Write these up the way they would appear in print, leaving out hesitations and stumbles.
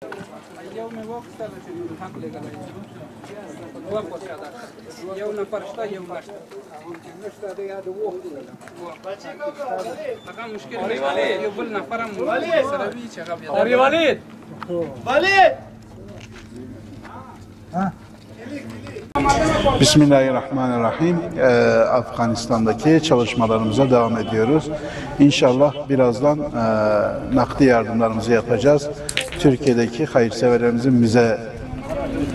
يوم وقت الحق لك وقت هذا يوم نفرشتا يوم نشتا نشتا دي هذا وقت أكان مشكلة يقول نفرم سربي شغاب أبي وليد Bismillahirrahmanirrahim. Afganistan'daki çalışmalarımıza devam ediyoruz. İnşallah birazdan nakdi yardımlarımızı yapacağız. Türkiye'deki hayırseverlerimizin bize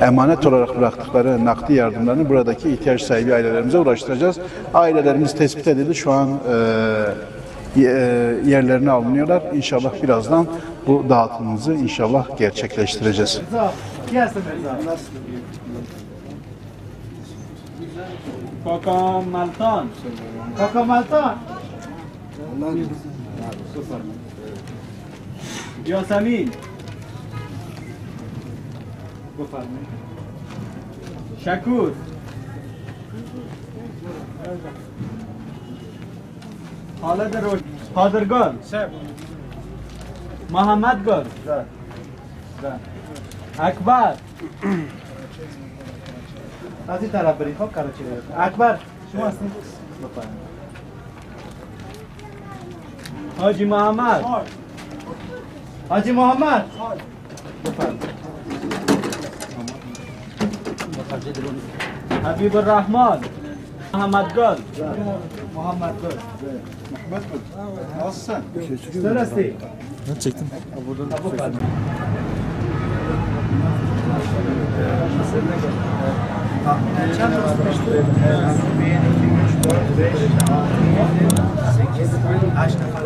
emanet olarak bıraktıkları nakdi yardımlarını buradaki ihtiyaç sahibi ailelerimize ulaştıracağız. Ailelerimiz tespit edildi. Şu an yerlerine alınıyorlar. İnşallah birazdan bu dağıtımımızı inşallah gerçekleştireceğiz. Kaka Maltan. Kaka Maltan. Yasemin. Şakur. Halid Roş. Kadirgul. Muhammed Gul. Akbar. از این طرف برید خب کراچی برید اکبر شما هستید بفرمایید حاجی محمد حاجی محمد بفرمایید حبیب الرحمن محمد گل محمد گل محمد گل nasılsın? Neresi? Ne çektim? Buradan. Çan olmuştu. 1, 2, 3, 4, 5, 6, 7, 8, 8 nefar.